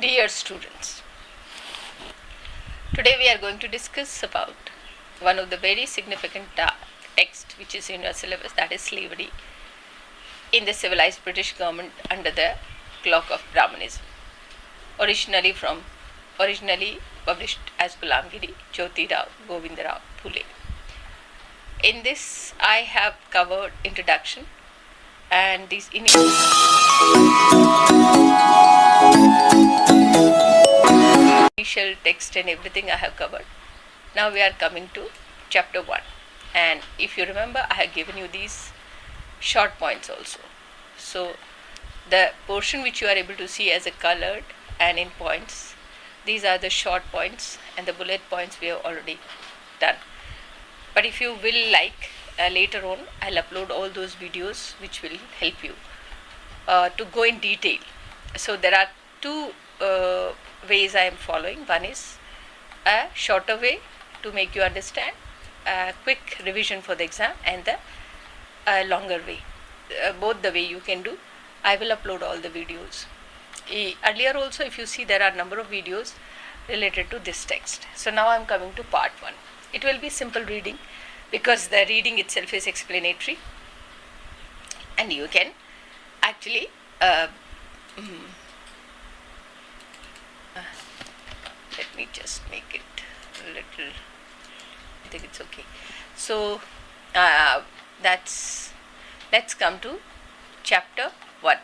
Dear students, today we are going to discuss about one of the very significant texts which is in your syllabus, that is slavery in the civilized British government under the cloak of Brahmanism. Originally published as Gulamgiri, Jyotirao Phule. In this I have covered introduction and these initial text and everything I have covered. Now we are coming to chapter 1, and if you remember I have given you these short points also. So the portion which you are able to see as a colored and in points, these are the short points, and the bullet points we have already done. But if you will like, later on I'll upload all those videos which will help you to go in detail. So there are two ways I am following. One is a shorter way to make you understand, a quick revision for the exam, and the longer way. Both the way you can do. I will upload all the videos. Earlier also, if you see, there are a number of videos related to this text. So now I am coming to part 1. It will be simple reading because the reading itself is explanatory, and you can actually let me just make it a little, I think it's okay. So let's come to chapter 1,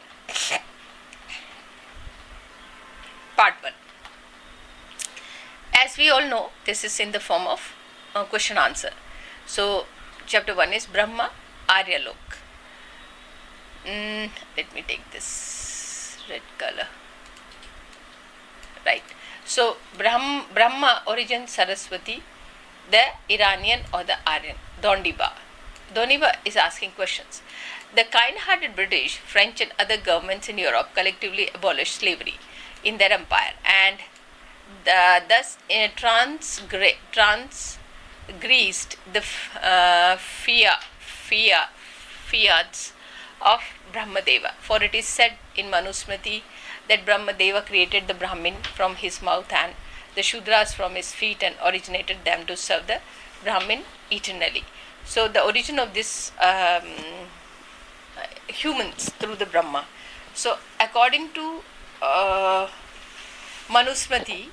part 1. As we all know, this is in the form of question answer. So chapter 1 is Brahma Aryalok. Let me take this red color. Right. So Brahma origin Saraswati, the Iranian or the Aryan. Dondiba is asking questions. The kind-hearted British, French and other governments in Europe collectively abolished slavery in their empire, and thus transgressed the fiats of Brahmadeva. For it is said in Manusmriti that Brahmadeva created the Brahmin from his mouth and the Shudras from his feet and originated them to serve the Brahmin eternally. So the origin of this humans through the Brahma. So according to Manusmriti,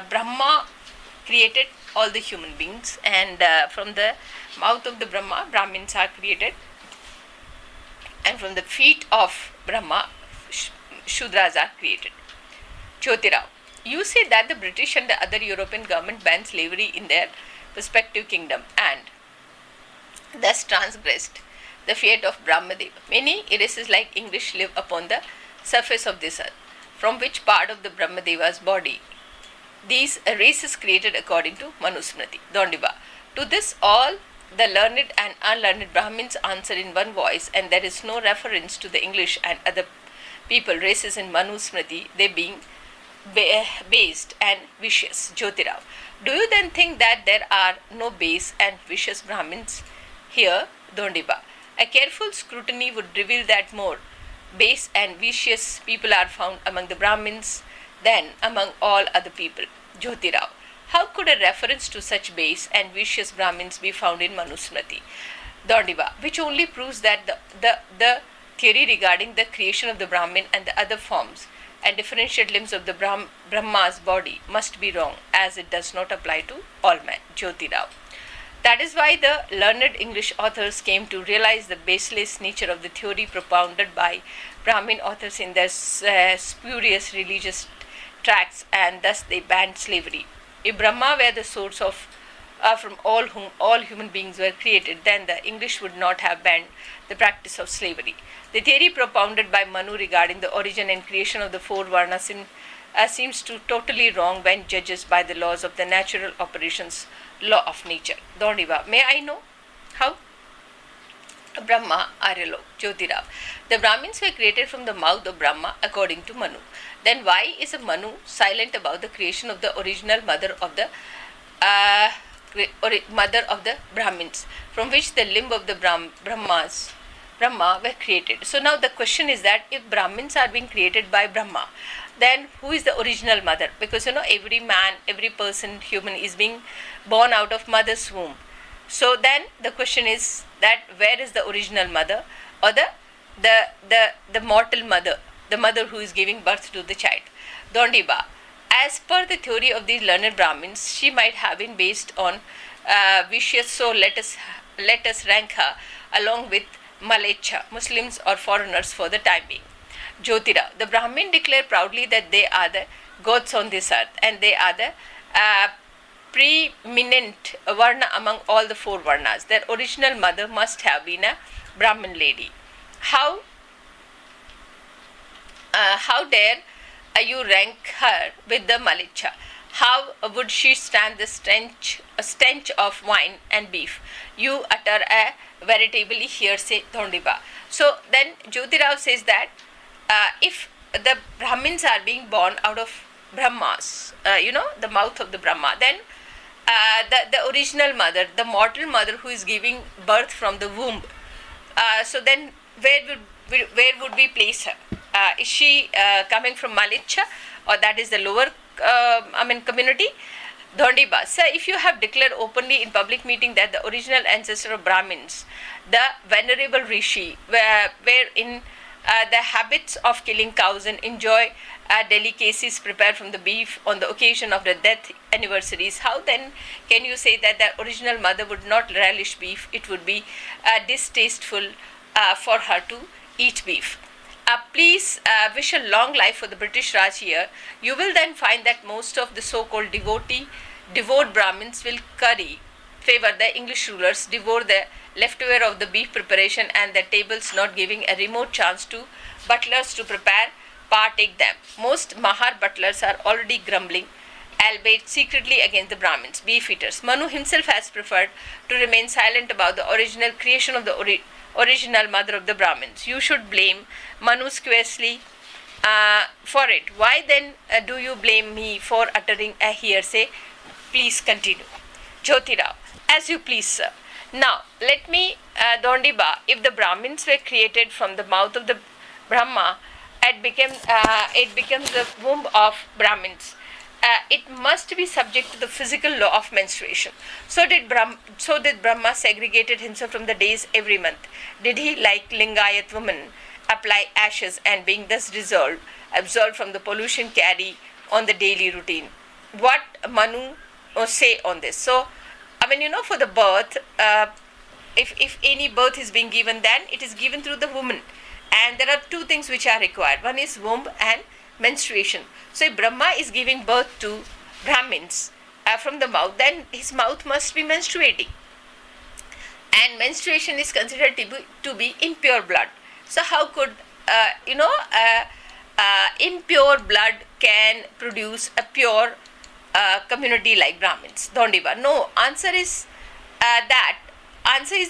Brahma created all the human beings, and from the mouth of the Brahma, Brahmins are created, and from the feet of Brahma, Shudras are created. Jyotirao, you say that the British and the other European government banned slavery in their respective kingdom and thus transgressed the fiat of Brahmadeva. Many races like English live upon the surface of this earth, from which part of the Brahmadeva's body these races created according to Manusmriti. Dondiba. To this all the learned and unlearned Brahmins answer in one voice, and there is no reference to the English and other people races in Manusmriti, they being based and vicious. Jyotirao. Do you then think that there are no base and vicious Brahmins here? Dondiba. A careful scrutiny would reveal that more base and vicious people are found among the Brahmins than among all other people. Jyotirao. How could a reference to such base and vicious Brahmins be found in Manusmriti? Dondiba. Which only proves that the theory regarding the creation of the Brahmin and the other forms and differentiate limbs of the Brahma's body must be wrong, as it does not apply to all men. Jyotirao. That is why the learned English authors came to realize the baseless nature of the theory propounded by Brahmin authors in their spurious religious tracts, and thus they banned slavery. If Brahma were the source of from all whom all human beings were created, then the English would not have banned the practice of slavery. The theory propounded by Manu regarding the origin and creation of the four varnas seems to totally wrong when judged by the laws of the natural operations law of nature. Dondiva. May I know how? Brahma Aryalok. Jyotirao. The Brahmins were created from the mouth of Brahma according to Manu. Then why is a Manu silent about the creation of the original mother of the Brahmins, from which the limb of the Brahmas Brahma were created. So now the question is that if Brahmins are being created by Brahma, then who is the original mother? Because every man, every person, human is being born out of mother's womb. So then the question is that where is the original mother, or the mortal mother, the mother who is giving birth to the child? Dondiba. As per the theory of these learned Brahmins, she might have been based on vicious, so let us rank her along with Malecha, Muslims or foreigners for the time being. Jyotirao. The Brahmin declare proudly that they are the gods on this earth, and they are the preeminent Varna among all the four Varnas. Their original mother must have been a Brahmin lady. How dare you rank her with the Malicha? How would she stand the stench of wine and beef? You utter a veritably hearsay, Dhondiba. So then Jyotirao says that if the Brahmins are being born out of Brahmas, the mouth of the Brahma, then the original mother, the mortal mother who is giving birth from the womb, so then where would we place her? Is she coming from Malicha, or that is the lower community? Dhondiba. Sir, if you have declared openly in public meeting that the original ancestor of Brahmins, the venerable Rishi, were in the habits of killing cows and enjoy delicacies prepared from the beef on the occasion of the death anniversaries, how then can you say that the original mother would not relish beef? It would be distasteful for her to eat beef. Please wish a long life for the British Raj here. You will then find that most of the so-called devout Brahmins will favor the English rulers, devour the leftover of the beef preparation and the tables, not giving a remote chance to butlers to partake them. Most Mahar butlers are already grumbling, albeit secretly, against the Brahmins, beef eaters. Manu himself has preferred to remain silent about the original creation of the original mother of the Brahmins. You should blame Manu squarely for it. Why then do you blame me for uttering a hearsay? Please continue. Jyotirao. As you please, sir. Now, let me, Dondiba, if the Brahmins were created from the mouth of the Brahma, it becomes the womb of Brahmins. It must be subject to the physical law of menstruation. So did Brahma segregated himself from the days every month. Did he, like Lingayat women, apply ashes and being thus absolved from the pollution carry on the daily routine? What Manu say on this? So, for the birth, if any birth is being given, then it is given through the woman. And there are two things which are required. One is womb and menstruation. So if Brahma is giving birth to Brahmins from the mouth, then his mouth must be menstruating. And menstruation is considered to be impure blood. So how could, impure blood can produce a pure community like Brahmins? Dhondiba. No, answer is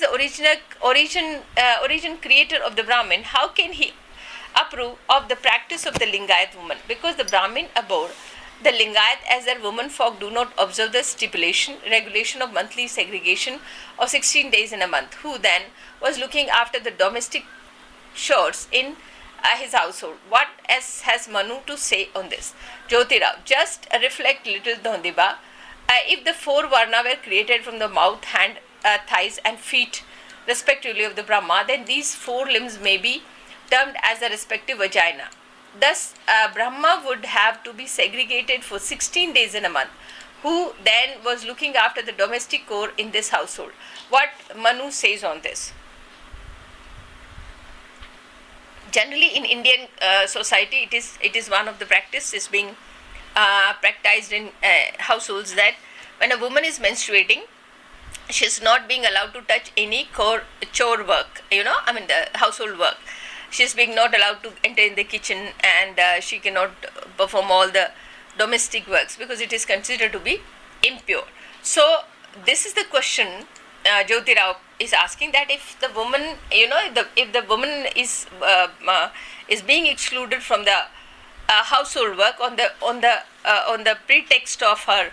the origin creator of the Brahmin. How can he approve of the practice of the Lingayat woman? Because the Brahmin abhor the Lingayat, as their women folk do not observe the regulation of monthly segregation of 16 days in a month. Who then was looking after the domestic chores in his household? What else has Manu to say on this? Jyotirao. Just reflect little, Dhondiba. If the four Varna were created from the mouth, hand, thighs and feet respectively of the Brahma, then these four limbs may be termed as the respective vagina. Thus, Brahma would have to be segregated for 16 days in a month. Who then was looking after the domestic core in this household? What Manu says on this? Generally, in Indian society, it is one of the practices being practiced in households that when a woman is menstruating, she is not being allowed to touch any chore work, the household work. She is being not allowed to enter in the kitchen, and she cannot perform all the domestic works because it is considered to be impure. So this is the question Jyotirao is asking, that if the woman, if the woman is being excluded from the household work on the pretext of her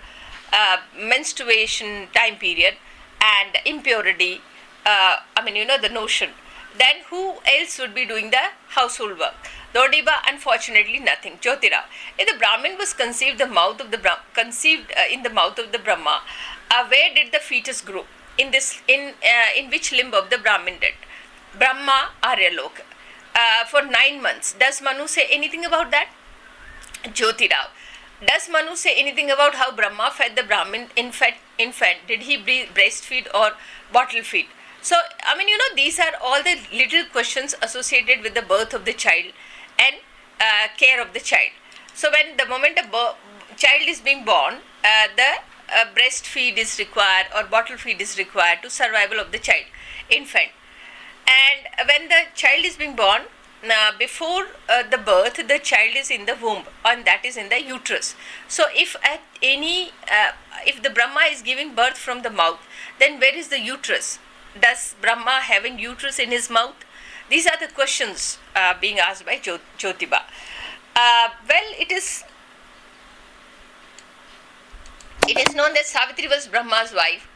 menstruation time period and impurity, the notion, then who else would be doing the household work? Dodiba, unfortunately, nothing. Jyotirao. If the Brahmin was conceived in the mouth of the Brahma, where did the fetus grow? In which limb of the Brahmin did? Brahma Aryalok. For 9 months. Does Manu say anything about that? Jyotirao. Does Manu say anything about how Brahma fed the Brahmin infant? Did he breastfeed or bottle feed? So, these are all the little questions associated with the birth of the child and care of the child. So, when the moment a child is being born, the breastfeed is required or bottle feed is required to survival of the child, infant. And when the child is being born, before the birth, the child is in the womb, and that is in the uterus. So, if the Brahma is giving birth from the mouth, then where is the uterus? Does Brahma having uterus in his mouth? These are the questions being asked by Jyotiba. It is known that Savitri was Brahma's wife.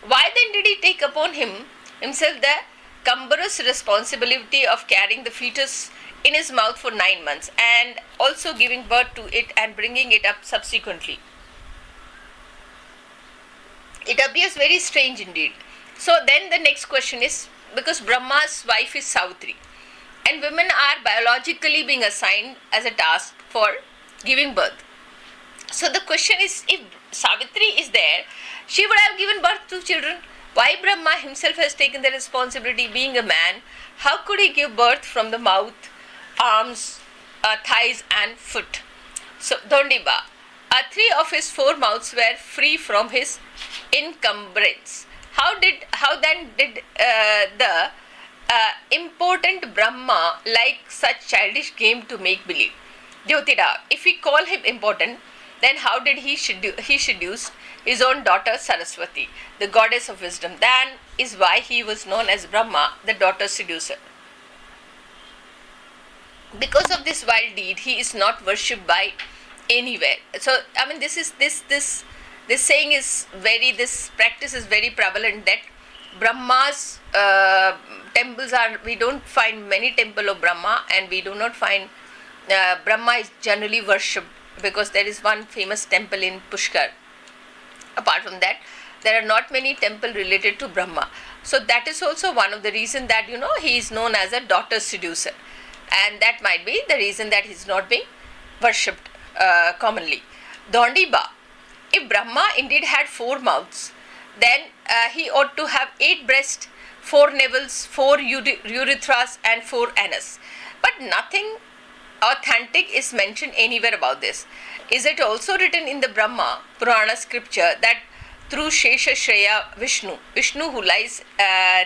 Why then did he take upon himself the cumbrous responsibility of carrying the fetus in his mouth for 9 months and also giving birth to it and bringing it up subsequently? It appears very strange indeed. So then the next question is, because Brahma's wife is Savitri and women are biologically being assigned as a task for giving birth. So the question is, if Savitri is there, she would have given birth to children. Why Brahma himself has taken the responsibility, being a man? How could he give birth from the mouth, arms, thighs and foot? So Dondiba, 3 of his 4 mouths were free from his encumbrance. How then did the important Brahma like such childish game to make believe? Jyotirao, if we call him important, then how did he seduce his own daughter Saraswati, the goddess of wisdom? That is why he was known as Brahma, the daughter seducer. Because of this wild deed, he is not worshipped by anywhere. So, this saying is this practice is very prevalent, that Brahma's temples we don't find many temples of Brahma, and we do not find Brahma is generally worshipped, because there is one famous temple in Pushkar. Apart from that, there are not many temples related to Brahma. So that is also one of the reasons that he is known as a daughter seducer, and that might be the reason that he is not being worshipped commonly. Dondiba, if Brahma indeed had 4 mouths, then he ought to have 8 breasts, 4 navels, 4 urethras and 4 anus. But nothing authentic is mentioned anywhere about this. Is it also written in the Brahma Purana scripture that through Shesha Shreya Vishnu who lies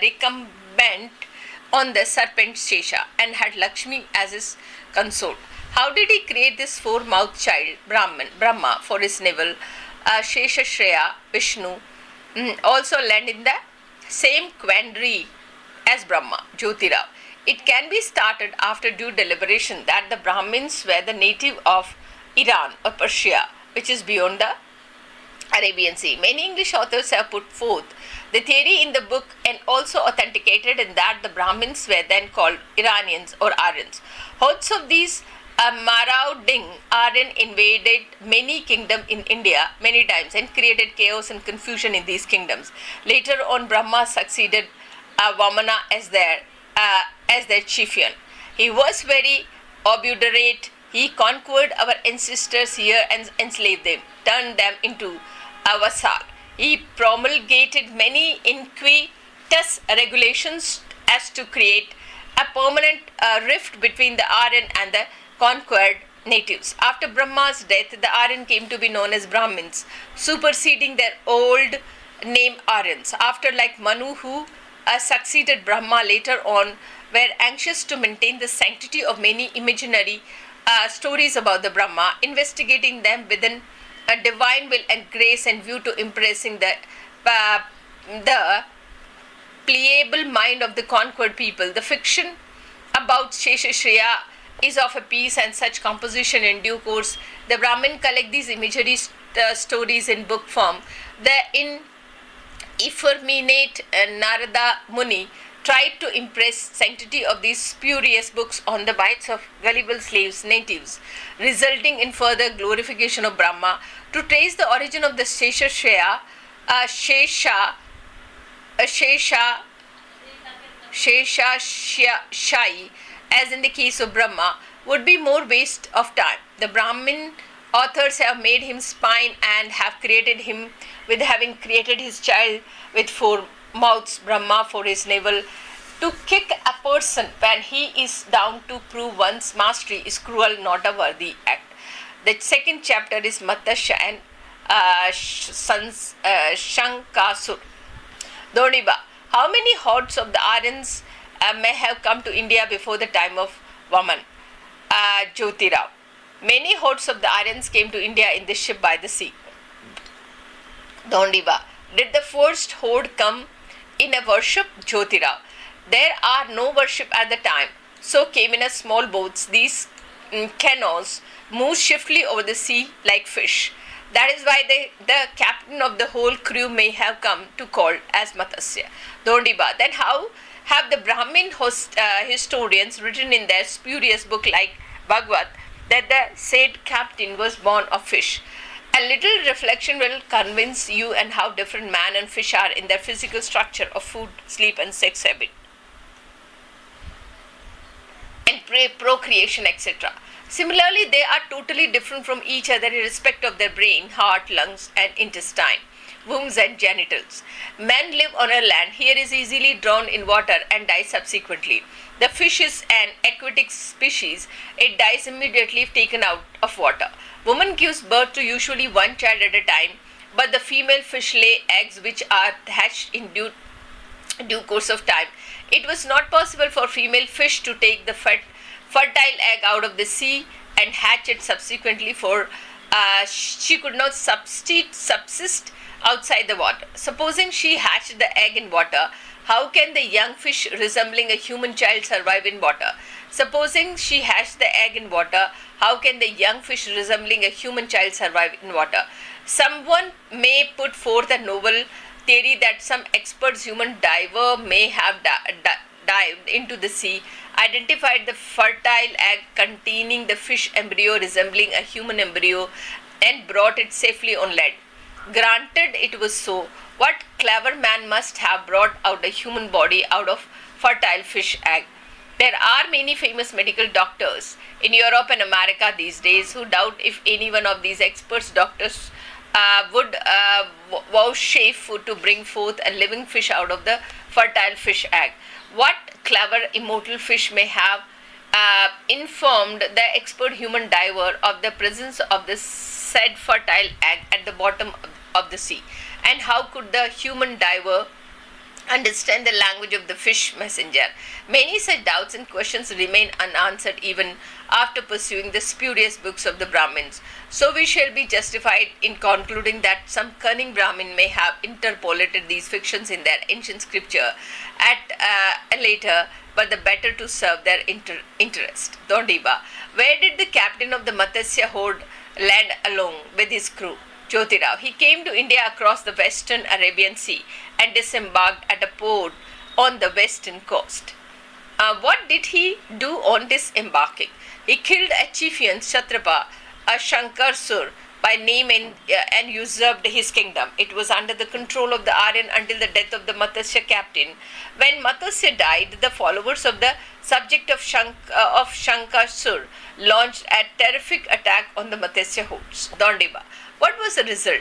recumbent on the serpent Shesha and had Lakshmi as his consort? How did he create this 4-mouthed child, Brahma, for his navel? Shesha Shreya Vishnu also land in the same quandary as Brahma, Jyotirao. It can be started after due deliberation that the Brahmins were the native of Iran or Persia, which is beyond the Arabian Sea. Many English authors have put forth the theory in the book and also authenticated in that the Brahmins were then called Iranians or Aryans. Hordes of these marauding Aryan invaded many kingdoms in India many times and created chaos and confusion in these kingdoms. Later on, Brahma succeeded Vamana as their chieftain. He was very obdurate. He conquered our ancestors here and enslaved them, turned them into a vassal. He promulgated many iniquitous regulations as to create a permanent rift between the Aryan and the conquered natives. After Brahma's death, the Aryan came to be known as Brahmins, superseding their old name Aryans. After, like Manu, who succeeded Brahma later on, were anxious to maintain the sanctity of many imaginary stories about the Brahma, investigating them within a divine will and grace and view to impressing the pliable mind of the conquered people. The fiction about Sheshashreya is of a piece and such composition in due course. The Brahmin collect these imagery stories in book form. The effeminate Narada Muni tried to impress sanctity of these spurious books on the minds of gullible slaves natives, resulting in further glorification of Brahma. To trace the origin of the Shai, as in the case of Brahma, would be more waste of time. The Brahmin authors have made him spine and have created him with having created his child with 4 mouths, Brahma for his navel. To kick a person when he is down to prove one's mastery is cruel, not a worthy act. The second chapter is Matsya and Shankasur. Doniba. How many hordes of the Aryans may have come to India before the time of Vaman? Jyotirao. Many hordes of the Aryans came to India in the ship by the sea. Dondiva. Did the first horde come in a worship? Jyotirao. There are no worship at the time, so came in a small boats. These canoes move swiftly over the sea like fish. That is why the captain of the whole crew may have come to call as Matsya. Dondiba. Then how have the Brahmin historians written in their spurious book like Bhagavad that the said captain was born of fish? A little reflection will convince you and how different man and fish are in their physical structure of food, sleep and sex habit and procreation, etc. Similarly, they are totally different from each other in respect of their brain, heart, lungs and intestine, wombs and genitals. Men live on a land. Here is easily drowned in water and dies subsequently. The fish is an aquatic species. It dies immediately if taken out of water. Woman gives birth to usually 1 child at a time, but the female fish lay eggs which are hatched in due course of time. It was not possible for female fish to take the fertile egg out of the sea and hatch it subsequently, for she could not subsist outside the water. Supposing she hatched the egg in water, how can the young fish resembling a human child survive in water? Supposing she hatched the egg in water, how can the young fish resembling a human child survive in water? Someone may put forth a novel theory that some expert human diver may have dived into the sea, identified the fertile egg containing the fish embryo resembling a human embryo, and brought it safely on land. Granted it was so, what clever man must have brought out a human body out of fertile fish egg? There are many famous medical doctors in Europe and America these days who doubt if any one of these experts doctors would vouchsafe to bring forth a living fish out of the fertile fish egg. What clever immortal fish may have informed the expert human diver of the presence of the said fertile egg at the bottom of the sea? And how could the human diver understand the language of the fish messenger? Many such doubts and questions remain unanswered even after pursuing the spurious books of the Brahmins. So we shall be justified in concluding that some cunning Brahmin may have interpolated these fictions in their ancient scripture at a later, but the better to serve their interest. Dondiba. Where did the captain of the Matsya horde land along with his crew? Jyotirao. He came to India across the western Arabian Sea and disembarked at a port on the western coast. What did he do on disembarking? He killed a chieftain, Kshatrapa, a Shankarsur by name, and usurped his kingdom. It was under the control of the Aryan until the death of the Matsya captain. When Matsya died, the followers of the subject of Shankarsur launched a terrific attack on the Matsya hordes. Dondiba. What was the result?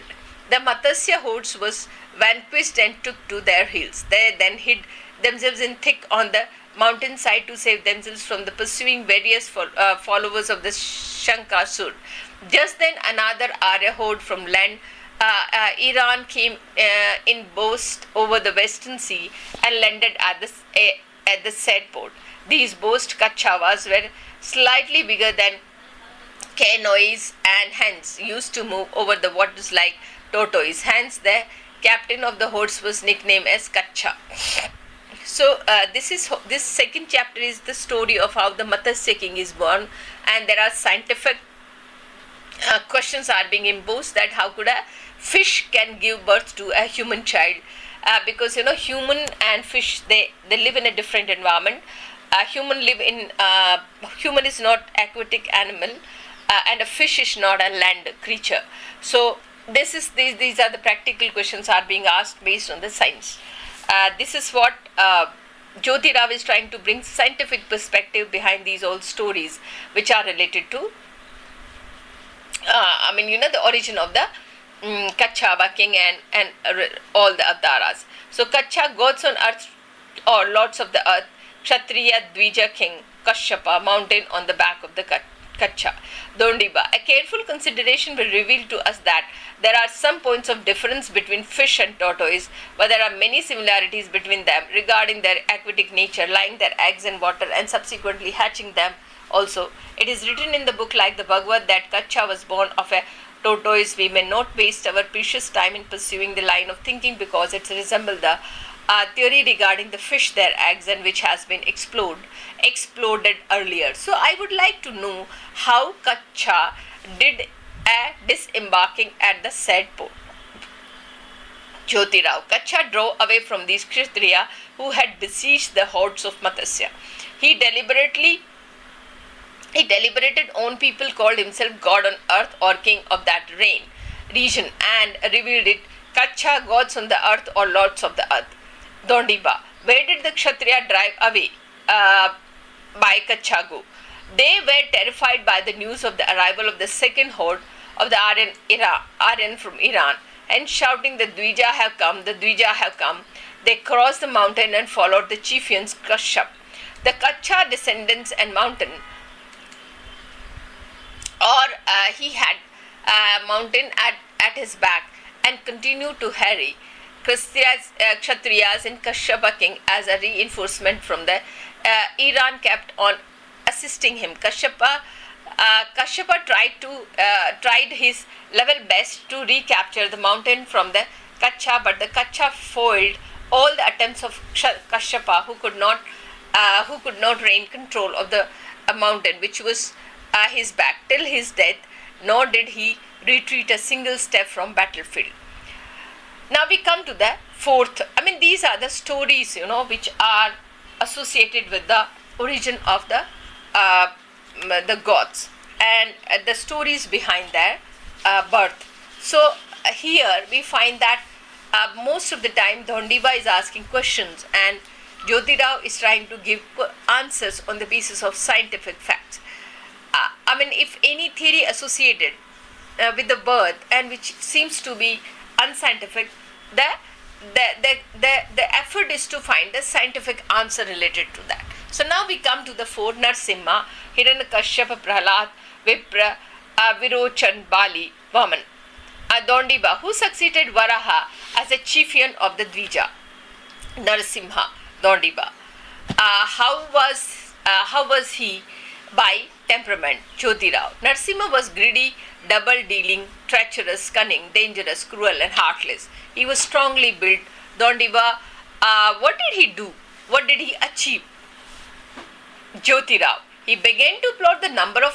The Matsya hordes was vanquished and took to their heels. They then hid themselves in thick on the mountainside to save themselves from the pursuing various followers of the Shankasur. Just then another Arya horde from land, Iran, came in boast over the western sea and landed at the said port. These boast Kachavas were slightly bigger than canoes and hence used to move over the waters like tortoise. Hence the captain of the hordes was nicknamed as Kacha. So this second chapter is the story of how the Matsya king is born, and there are scientific questions are being imposed that how could a fish can give birth to a human child, because human and fish, they live in a different environment. Human is not aquatic animal, and a fish is not a land creature. So these are the practical questions are being asked based on the science. This is what Jyotirao is trying to bring scientific perspective behind these old stories, which are related to the origin of the Kachava king and all the Avtaras. So Kacha, gods on earth or lords of the earth, Kshatriya Dvija king, Kashyapa, mountain on the back of the Kacha. Dondiba. A careful consideration will reveal to us that there are some points of difference between fish and tortoise, but there are many similarities between them regarding their aquatic nature, laying their eggs in water and subsequently hatching them also. It is written in the book like the Bhagavad that Kacha was born of a tortoise. We may not waste our precious time in pursuing the line of thinking because it resembles the theory regarding the fish, their eggs, and which has been exploded earlier. So I would like to know how Kacha did a disembarking at the said port. Jyotirao. Kacha drove away from these Kshatriya who had besieged the hordes of Matsya. He deliberated own people, called himself God on earth or king of that region, and revealed it. Kacha, gods on the earth or lords of the earth. Dondiba. Where did the Kshatriya drive away by Kacha go? They were terrified by the news of the arrival of the second horde of the Aryan from Iran, and shouting, the Dvija have come, the Dvija have come. They crossed the mountain and followed the chieftains Kashyap. The Kacha descendants and mountain, he had a mountain at his back and continued to harry Kshatriyas in Kashyapa king as a reinforcement from the Iran kept on assisting him. Kashyapa tried his level best to recapture the mountain from the Kacha, but the Kacha foiled all the attempts of Kashyapa, who could not retain control of the mountain, which was his back, till his death. Nor did he retreat a single step from battlefield. Now we come to the fourth. These are the stories, which are associated with the origin of the gods and the stories behind their birth. So here we find that most of the time Dondiba is asking questions and Jyotirao is trying to give answers on the basis of scientific facts. If any theory associated with the birth and which seems to be unscientific, the effort is to find the scientific answer related to that. So now we come to the four: Narsimha, Hiranyakashyapa, Prahlad, Vipra, Virochan, Bali, Vaman. Dondiba, who succeeded Varaha as a chieftain of the Dvija. Narsimha, Dondiba. How was he by temperament? Jyotirao. Narsimha was greedy, double-dealing, treacherous, cunning, dangerous, cruel and heartless. He was strongly built. Dondiba, what did he do? What did he achieve? Jyotirao. He began to plot the murder of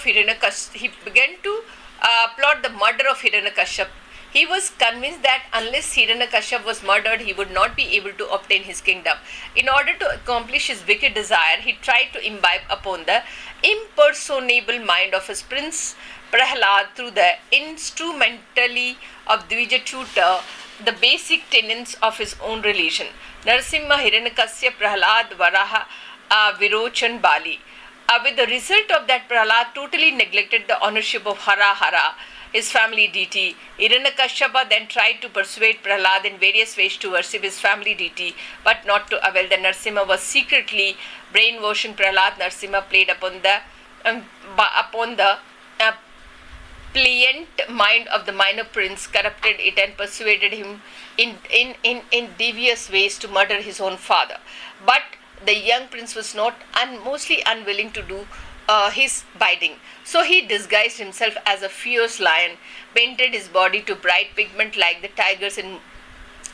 Hiranyakashyap. He was convinced that unless Hiranyakashyap was murdered, he would not be able to obtain his kingdom. In order to accomplish his wicked desire, he tried to imbibe upon the impersonable mind of his prince Prahlad through the instrumentality of Dvija tutor the basic tenets of his own religion. Narsimha, Hiranyakashyap, Prahlad, Varaha, Virochan, Bali. With the result of that, Prahlad totally neglected the ownership of Hara, his family deity. Hiranyakashyapa then tried to persuade Prahlad in various ways to worship his family deity, but not to avail. The Narsimha was secretly brainwashing Prahlad. Narsimha played upon the pliant mind of the minor prince, corrupted it, and persuaded him in devious ways to murder his own father. But the young prince was mostly unwilling to do his bidding. So he disguised himself as a fierce lion, painted his body to bright pigment like the tigers in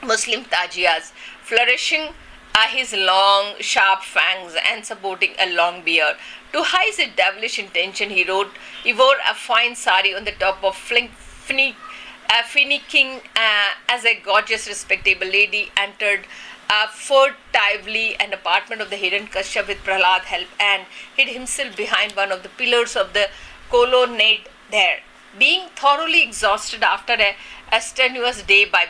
Muslim tajiyas, flourishing his long, sharp fangs and supporting a long beard. To hide his devilish intention, he wore a fine sari on the top of fleecy Finicking as a gorgeous, respectable lady, entered furtively an apartment of the Hiranyakashipu with Prahlad's help and hid himself behind one of the pillars of the colonnade there. Being thoroughly exhausted after a strenuous day by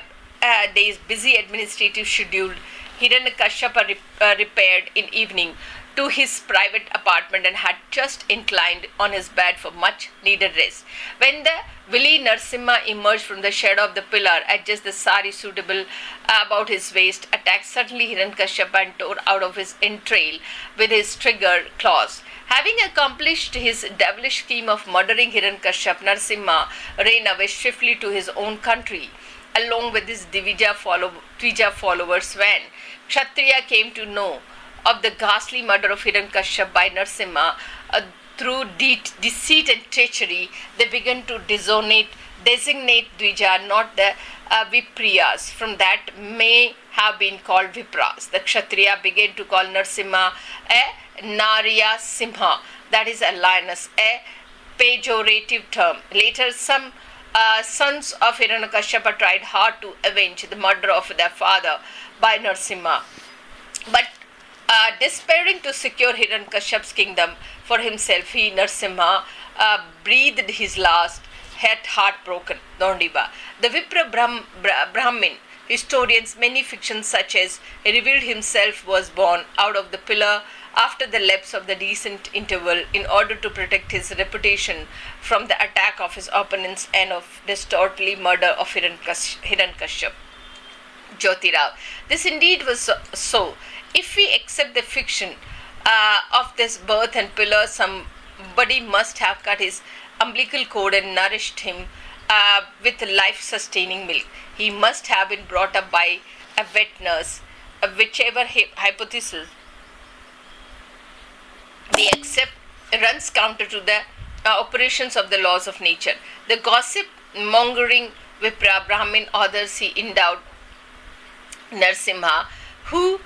day's busy administrative schedule, Hiranyakashipu repaired in evening to his private apartment and had just inclined on his bed for much needed rest. When the Vili Narsimha emerged from the shadow of the pillar, adjusted the sari suitable about his waist, attacked suddenly Hiranyakashipu and tore out of his entrail with his trigger claws. Having accomplished his devilish scheme of murdering Hiranyakashipu, Narsimha ran away swiftly to his own country, along with his Dvija followers. When Kshatriya came to know of the ghastly murder of Hiranyakashipu by Narsimha through deceit and treachery, they began to designate Dvija, not the Vipriyas. From that may have been called Vipras. The Kshatriya began to call Narsimha a Narya Simha, that is a lioness, a pejorative term. Later, some sons of Hiranyakashipu tried hard to avenge the murder of their father by Narsimha, but despairing to secure Hiranyakashipu's kingdom for himself, he, Narsimha, breathed his last, heartbroken. Dondiba. The Vipra Brahmin historians, many fictions such as revealed himself was born out of the pillar after the lapse of the decent interval in order to protect his reputation from the attack of his opponents and of the disorderly murder of Hiranyakashipu. Jyotirao. This indeed was so. If we accept the fiction of this birth and pillar, somebody must have cut his umbilical cord and nourished him with life-sustaining milk. He must have been brought up by a wet nurse. Whichever hypothesis we accept runs counter to the operations of the laws of nature. The gossip-mongering Vipra Brahmin authors he endowed Narsimha, who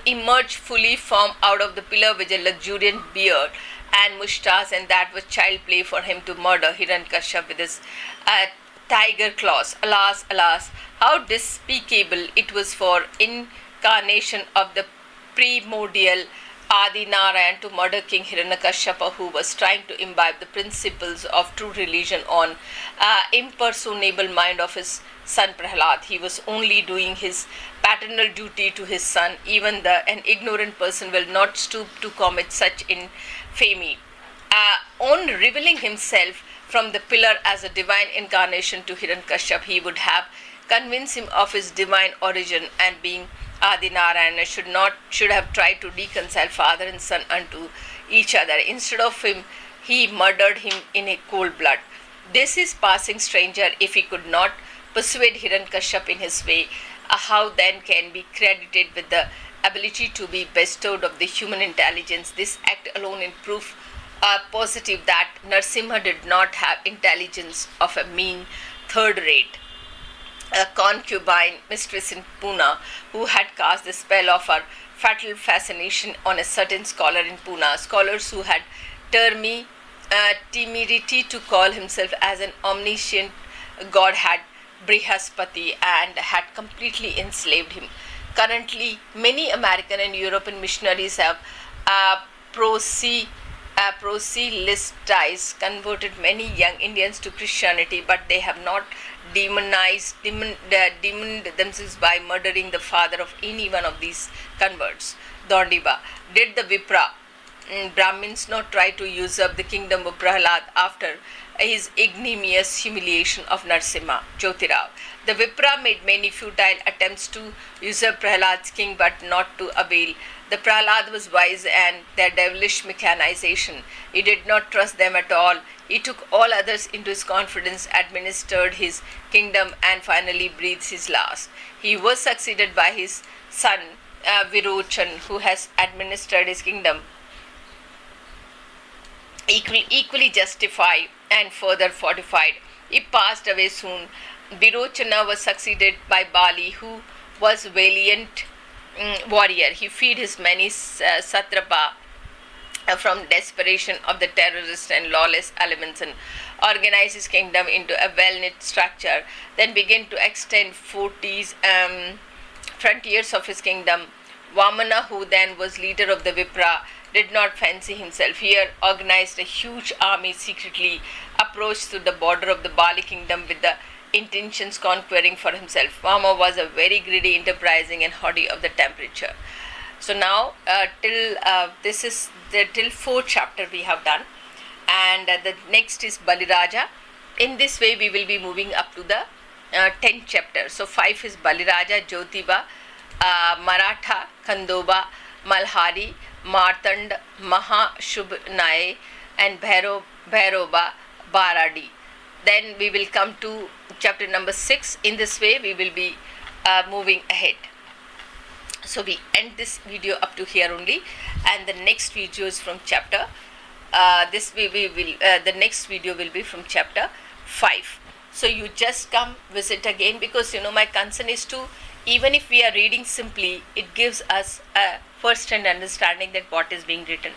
emerged fully formed out of the pillar with a luxuriant beard and moustache, and that was child play for him to murder Hiranyakashipu with his tiger claws. Alas, alas, how despicable it was for incarnation of the primordial Adi Narayan to murder King Hiranyakashipu, who was trying to imbibe the principles of true religion on impersonable mind of his son Prahlad. He was only doing his paternal duty to his son. Even an ignorant person will not stoop to commit such infamy. On revealing himself from the pillar as a divine incarnation to Hiranyakashipu, he would have convinced him of his divine origin, and being Adi Narayana should have tried to reconcile father and son unto each other. Instead of him, he murdered him in a cold blood. This is passing stranger if he could not persuade Hiranyakashipu in his way. How then can be credited with the ability to be bestowed of the human intelligence? This act alone in proof positive that Narsimha did not have intelligence of a mean third-rate concubine mistress in Pune, who had cast the spell of her fatal fascination on a certain scholar in Pune. Scholars who had temerity to call himself as an omniscient god had Brihaspati and had completely enslaved him. Currently, many American and European missionaries have proselytized, converted many young Indians to Christianity, but they have not demonized themselves by murdering the father of any one of these converts. Dondiba. Did the Vipra Brahmins not try to usurp the kingdom of Prahlad after his ignominious humiliation of Narsimha? Jyotirao. The Vipra made many futile attempts to usurp Prahlad's king, but not to avail. The Prahlad was wise, and their devilish mechanization, he did not trust them at all. He took all others into his confidence, administered his kingdom, and finally breathed his last. He was succeeded by his son Virochan, who has administered his kingdom equally justified and further fortified. He passed away soon. Virochana was succeeded by Bali, who was valiant warrior. He freed his many satrapa from desperation of the terrorist and lawless elements and organize his kingdom into a well-knit structure, then begin to extend 40s frontiers of his kingdom. Vamana, who then was leader of the Vipra, did not fancy himself here, organized a huge army secretly, approached to the border of the Bali kingdom with the intentions conquering for himself. Vama was a very greedy, enterprising and haughty of the temperature. So now till 4th chapter we have done, and the next is Baliraja. In this way we will be moving up to the 10th chapter. So 5 is Baliraja, Jyotiba, Maratha, Khandoba, Malhari, Martand, Mahashubnaye and Bhairoba, Baradi. Then we will come to chapter number 6. In this way we will be moving ahead. So we end this video up to here only, and the next video is from chapter the next video will be from chapter 5. So you just come visit again, because my concern is to, even if we are reading simply, it gives us a first hand understanding that what is being written.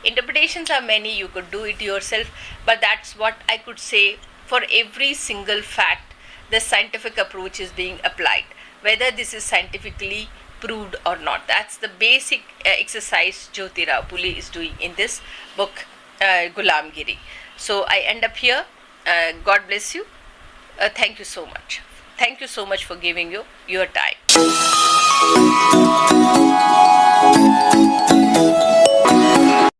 Interpretations are many, you could do it yourself, but that's what I could say. For every single fact, the scientific approach is being applied, whether this is scientifically proved or not. That's the basic exercise Jyotirao Phule is doing in this book, Gulamgiri. So I end up here. God bless you. Thank you so much. Thank you so much for giving your time.